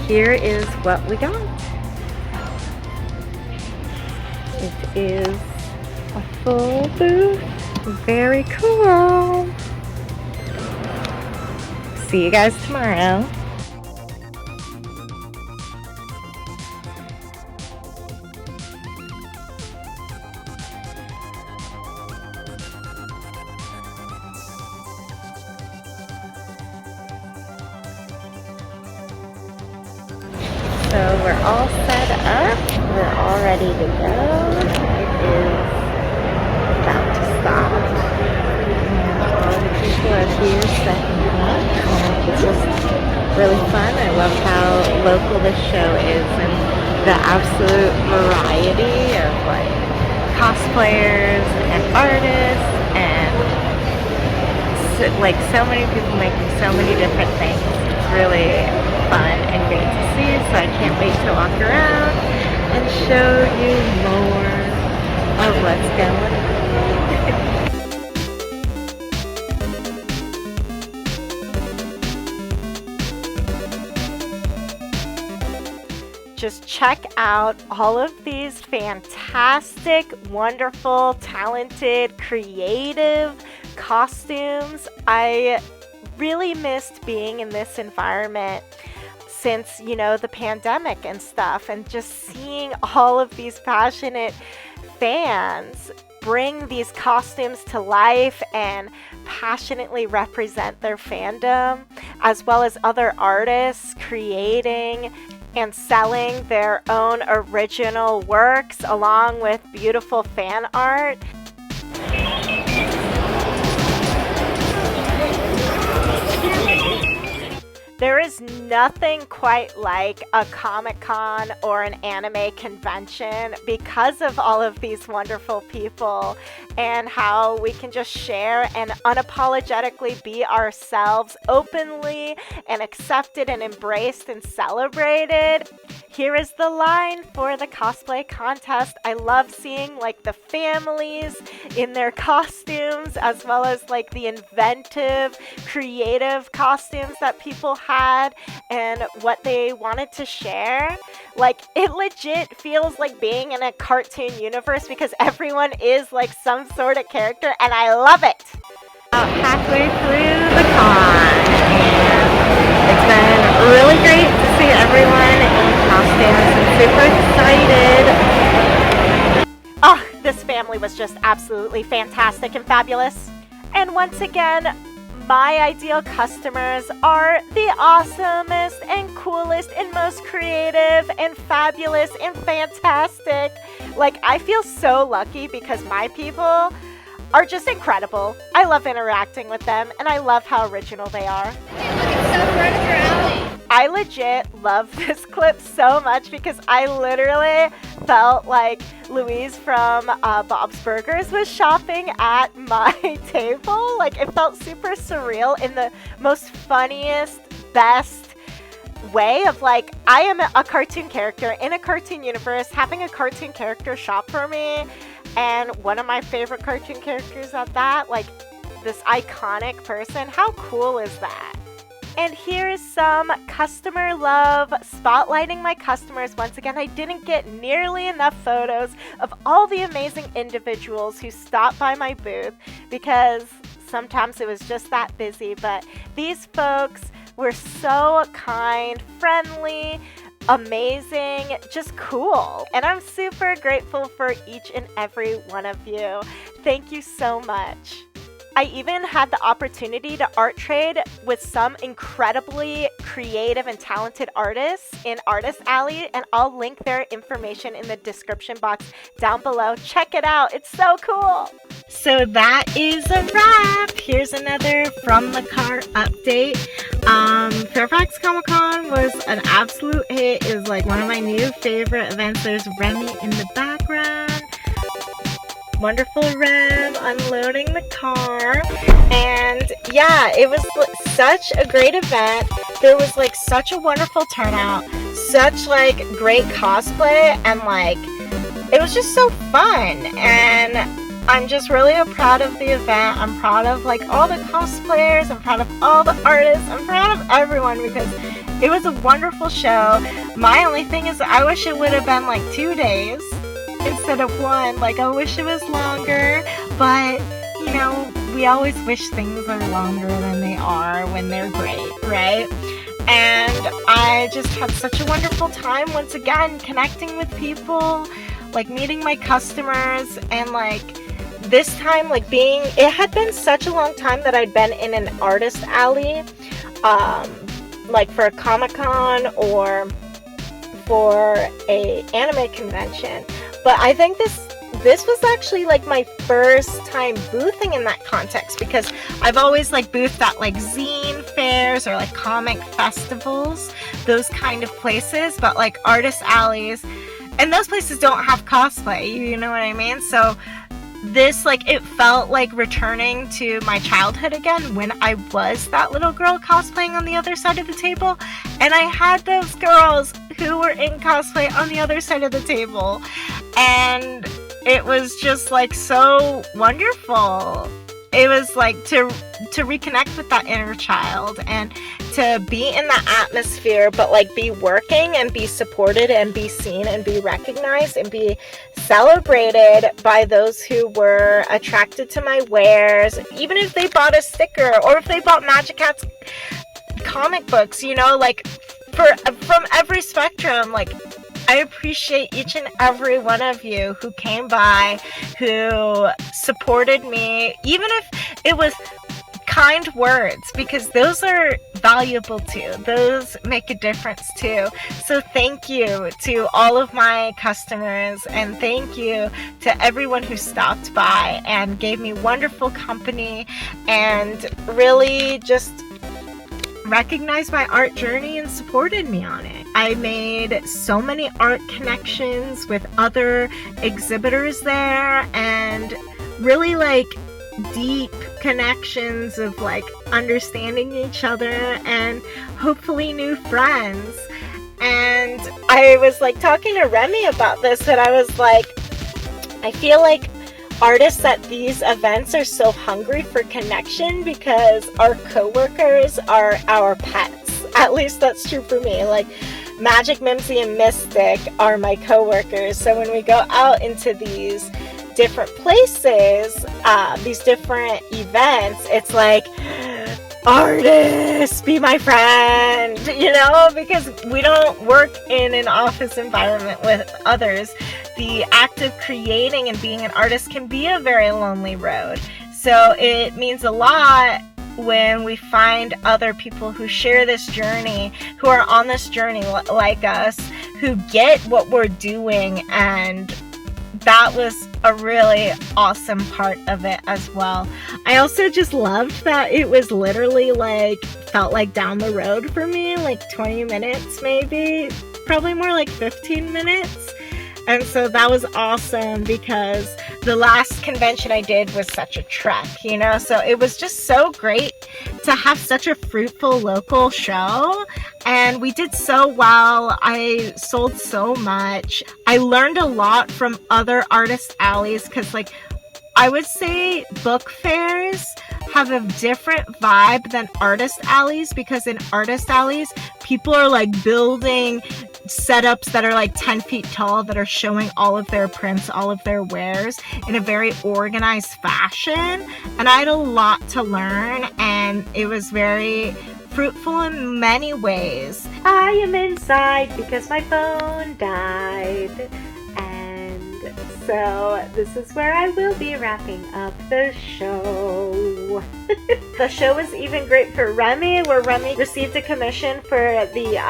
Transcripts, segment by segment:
Here is what we got. It is a full booth. Very cool. See you guys tomorrow. So we're all set up, we're all ready to go. It is about to stop. And all the people are here setting up. And it's just really fun. I love how local this show is and the absolute variety of like cosplayers and artists and so many people making so many different things. It's really fun and great to see, so I can't wait to walk around and show you more of what's going on. Just check out all of these fantastic, wonderful, talented, creative costumes. I really missed being in this environment since, you know, the pandemic and stuff, and just seeing all of these passionate fans bring these costumes to life and passionately represent their fandom, as well as other artists creating and selling their own original works along with beautiful fan art. There is nothing quite like a Comic-Con or an anime convention because of all of these wonderful people and how we can just share and unapologetically be ourselves openly and accepted and embraced and celebrated. Here is the line for the cosplay contest. I love seeing like the families in their costumes, as well as like the inventive, creative costumes that people had and what they wanted to share. Like, it legit feels like being in a cartoon universe because everyone is like some sort of character, and I love it. About halfway through the con, and it's been really great to see everyone in costumes. I'm super excited. Oh, this family was just absolutely fantastic and fabulous. And once again, my ideal customers are the awesomest and coolest and most creative and fabulous and fantastic. Like, I feel so lucky because my people are just incredible. I love interacting with them, and I love how original they are. Hey, look, it's so right up your alley. I legit love this clip so much because I literally felt like Louise from Bob's Burgers was shopping at my table. Like, it felt super surreal in the most funniest, best way of like, I am a cartoon character in a cartoon universe, having a cartoon character shop for me, and one of my favorite cartoon characters at that, like this iconic person. How cool is that? And here is some customer love, spotlighting my customers. Once again, I didn't get nearly enough photos of all the amazing individuals who stopped by my booth because sometimes it was just that busy, but these folks were so kind, friendly, amazing, just cool. And I'm super grateful for each and every one of you. Thank you so much. I even had the opportunity to art trade with some incredibly creative and talented artists in Artist Alley, and I'll link their information in the description box down below. Check it out. It's so cool. So that is a wrap. Here's another From the Car update. Fairfax Comic Con was an absolute hit. It was like one of my new favorite events. There's Remy in the background. wonderful Rem unloading the car. And yeah, it was such a great event. There was like such a wonderful turnout, such like great cosplay, and like it was just so fun. And I'm just really proud of the event. I'm proud of like all the cosplayers. I'm proud of all the artists. I'm proud of everyone because it was a wonderful show. My only thing is I wish it would have been like 2 days instead of 1. Like I wish it was longer, but you know, we always wish things are longer than they are when they're great, right? And I just had such a wonderful time once again connecting with people, like meeting my customers, and like this time like it had been such a long time that I'd been in an artist alley, like for a Comic-Con or for a anime convention. But I think this was actually like my first time boothing in that context, because I've always like boothed at like zine fairs or like comic festivals, those kind of places, but like artist alleys, and those places don't have cosplay, you know what I mean? So this, like, it felt like returning to my childhood again when I was that little girl cosplaying on the other side of the table, and I had those girls who were in cosplay on the other side of the table, and it was just like so wonderful. It was like to reconnect with that inner child and to be in that atmosphere, but like be working and be supported and be seen and be recognized and be celebrated by those who were attracted to my wares, even if they bought a sticker or if they bought Magikats comic books, you know, like from every spectrum. Like, I appreciate each and every one of you who came by, who supported me, even if it was kind words, because those are valuable too. Those make a difference too. So thank you to all of my customers, and thank you to everyone who stopped by and gave me wonderful company and really just recognized my art journey and supported me on it. I made so many art connections with other exhibitors there, and really like deep connections of like understanding each other and hopefully new friends. And I was like talking to Remy about this, and I was like, I feel like artists at these events are so hungry for connection because our coworkers are our pets. At least that's true for me. Like, Magic, Mimsy, and Mystic are my coworkers. So when we go out into these different places, these different events, it's like, artists, be my friend, you know, because we don't work in an office environment with others. The act of creating and being an artist can be a very lonely road. So it means a lot when we find other people who share this journey, who are on this journey like us, who get what we're doing. And that was a really awesome part of it as well. I also just loved that it was literally like, felt like down the road for me, like 20 minutes maybe, probably more like 15 minutes. And so that was awesome because the last convention I did was such a trek, you know? So it was just so great to have such a fruitful local show. And we did so well. I sold so much. I learned a lot from other artist alleys because, like, I would say book fairs have a different vibe than artist alleys, because in artist alleys, people are like building setups that are like 10 feet tall that are showing all of their prints, all of their wares in a very organized fashion. And I had a lot to learn, and it was very fruitful in many ways. I am inside because my phone died. And so this is where I will be wrapping up the show. The show was even great for Remy, where Remy received a commission for the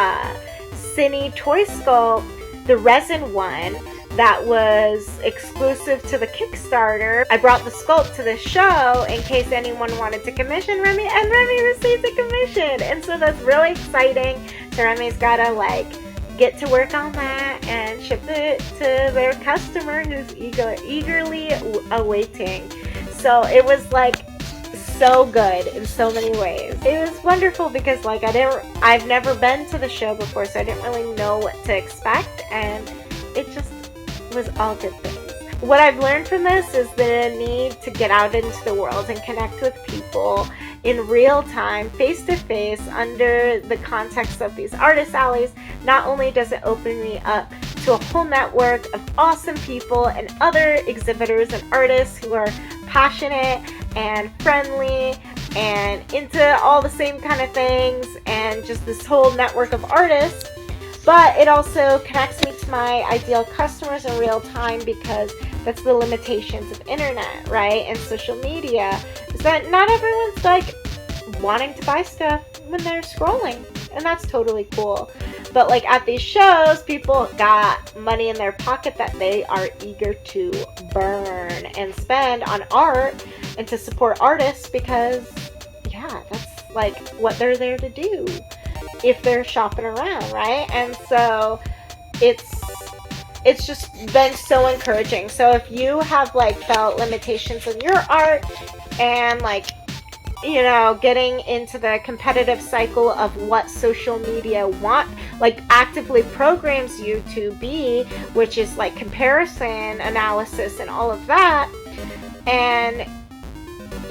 Cine Toy Sculpt, the resin one that was exclusive to the Kickstarter. I brought the sculpt to the show in case anyone wanted to commission Remy, and Remy received a commission. And so that's really exciting. So Remy's gotta like get to work on that and ship it to their customer who's eagerly awaiting. So it was like so good in so many ways. It was wonderful because like I've never been to the show before, so I didn't really know what to expect, and it just was all good things. What I've learned from this is the need to get out into the world and connect with people in real time, face to face, under the context of these artist alleys. Not only does it open me up to a whole network of awesome people and other exhibitors and artists who are passionate and friendly and into all the same kind of things, and just this whole network of artists, but it also connects me to my ideal customers in real time, because that's the limitations of internet, right, and social media, is that not everyone's like wanting to buy stuff when they're scrolling, and that's totally cool. But like at these shows, people got money in their pocket that they are eager to burn and spend on art and to support artists, because yeah, that's like what they're there to do if they're shopping around, right? And so it's just been so encouraging. So if you have like felt limitations in your art and like, you know, getting into the competitive cycle of what social media actively programs you to be, which is like comparison analysis and all of that, and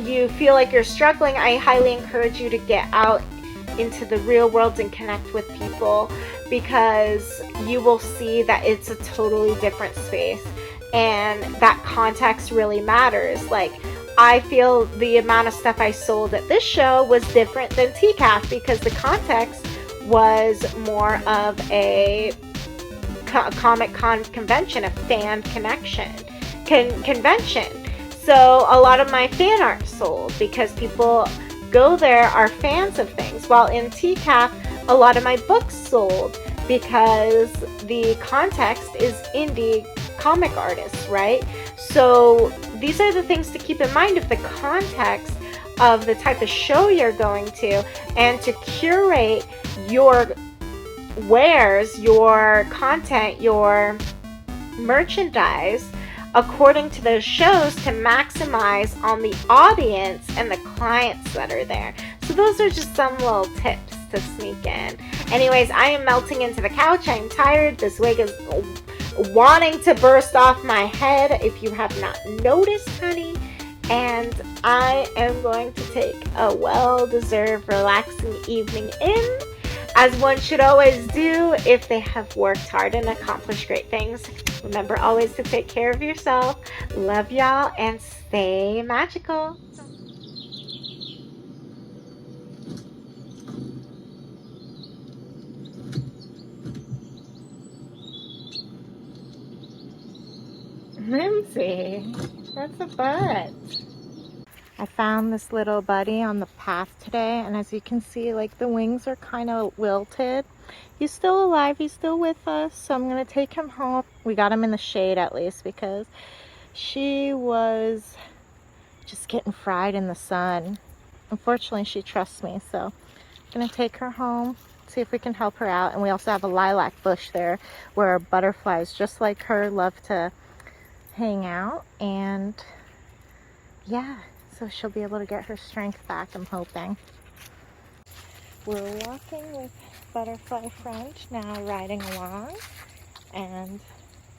you feel like you're struggling, I highly encourage you to get out into the real world and connect with people, because you will see that it's a totally different space, and that context really matters. Like, I feel the amount of stuff I sold at this show was different than TCAF, because the context was more of a Comic-Con convention, a fan convention. So a lot of my fan art sold because people go there are fans of things, while in TCAF a lot of my books sold because the context is indie comic artists, right? So these are the things to keep in mind of the context of the type of show you're going to, and to curate your wares, your content, your merchandise according to those shows to maximize on the audience and the clients that are there. So those are just some little tips to sneak in. Anyways, I am melting into the couch. I am tired. This wig is wanting to burst off my head, if you have not noticed, honey. And I am going to take a well-deserved relaxing evening in, as one should always do if they have worked hard and accomplished great things. Remember always to take care of yourself. Love y'all and stay magical. Lindsay, that's a butt. I found this little buddy on the path today, and as you can see, like, the wings are kind of wilted. He's still alive, he's still with us, so I'm gonna take him home. We got him in the shade at least, because she was just getting fried in the sun. Unfortunately, she trusts me, so I'm gonna take her home, see if we can help her out. And we also have a lilac bush there where butterflies just like her love to hang out, and yeah, so she'll be able to get her strength back, I'm hoping. We're walking with Butterfly Friend now, riding along, and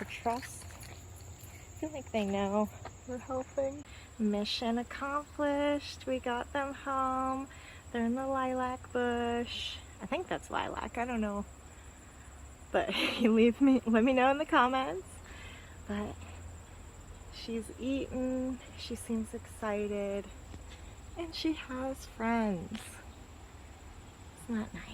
I trust, I feel like they know we're helping. Mission accomplished. We got them home. They're in the lilac bush. I think that's lilac, I don't know, but let me know in the comments. But she's eaten, she seems excited, and she has friends. Isn't that nice?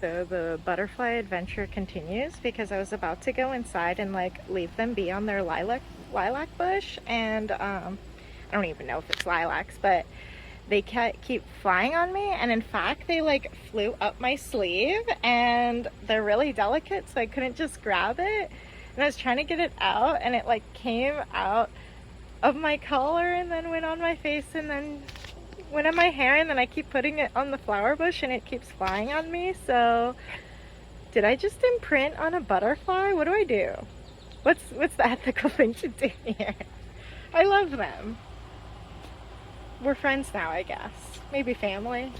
So the butterfly adventure continues because I was about to go inside and like leave them be on their lilac bush, and I don't even know if it's lilacs, but they keep flying on me, and in fact they like flew up my sleeve, and they're really delicate, so I couldn't just grab it, and I was trying to get it out, and it like came out of my collar and then went on my face and then went on my hair, and then I keep putting it on the flower bush and it keeps flying on me. So did I just imprint on a butterfly? What do I do? What's the ethical thing to do here? I love them. We're friends now, I guess. Maybe family.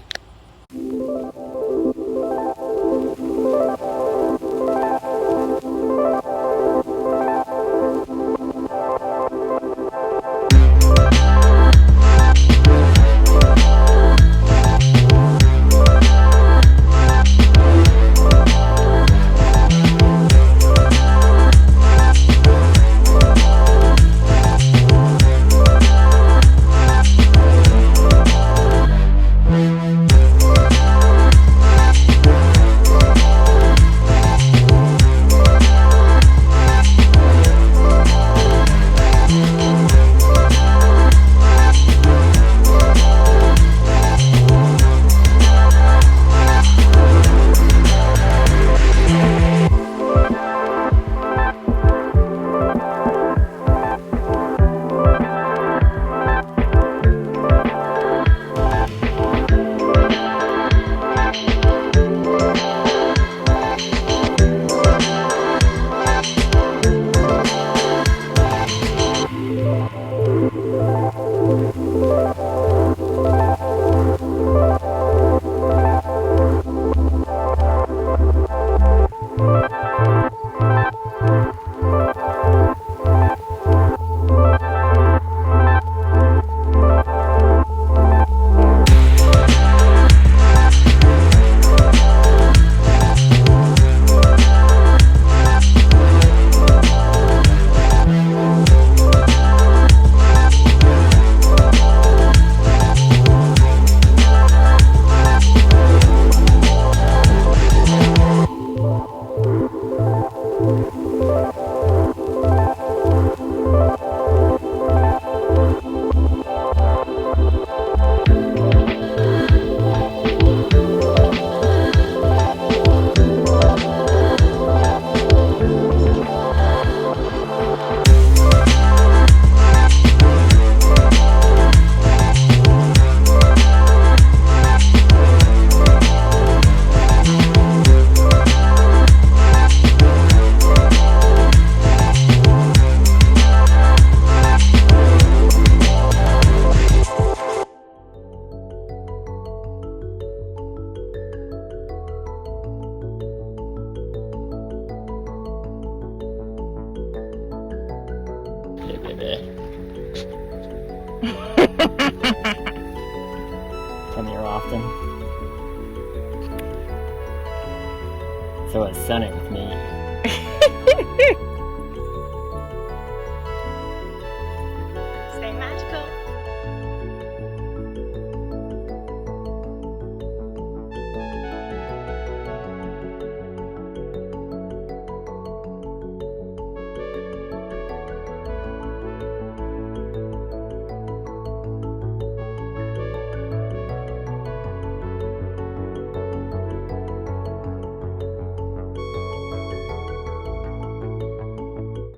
Come here often. So it's sunning with me.